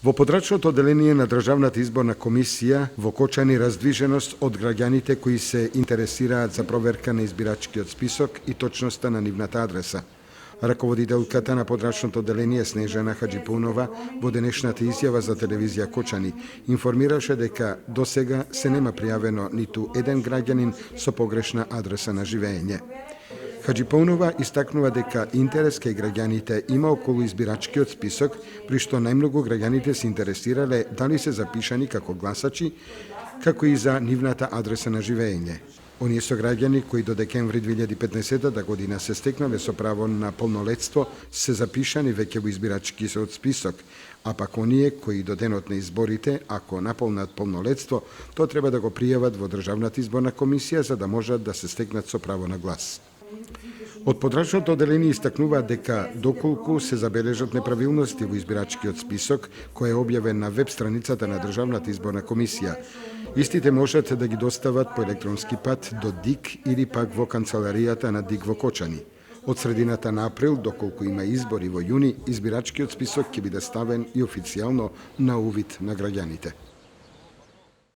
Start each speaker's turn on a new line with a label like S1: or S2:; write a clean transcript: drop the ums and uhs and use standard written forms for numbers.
S1: Во подрачното одделение на Државната изборна комисија во Кочани раздвиженост од граѓаните кои се интересираат за проверка на избирачкиот список и точноста на нивната адреса. Раководителката на подрачното одделение Снежана Хаджипунова во денешната изјава за телевизија Кочани информираше дека досега се нема пријавено ниту еден граѓанин со погрешна адреса на живење. Хаджипунова истакнува дека интерес кај граѓаните има околу избирачкиот список, при што најмногу граѓаните се интересирале дали се запишани како гласачи, како и за нивната адреса на живење. Оние со граѓани кои до декември 2015 година се стекнале со право на полнолетство се запишани веќе во избирачкиот список, а пак оние кои до денот на изборите, ако наполнат полнолетство, то треба да го пријават во Државната изборна комисија за да можат да се стекнат со право на глас. Од подрачното одделение истакнува дека доколку се забележат неправилности во избирачкиот список, кој е објавен на веб страницата на Државната изборна комисија, истите можат да ги достават по електронски пат до ДИК или пак во канцеларијата на ДИК во Кочани. Од средината на април, доколку има избори во јуни, избирачкиот список ќе биде ставен и официјално на увид на граѓаните.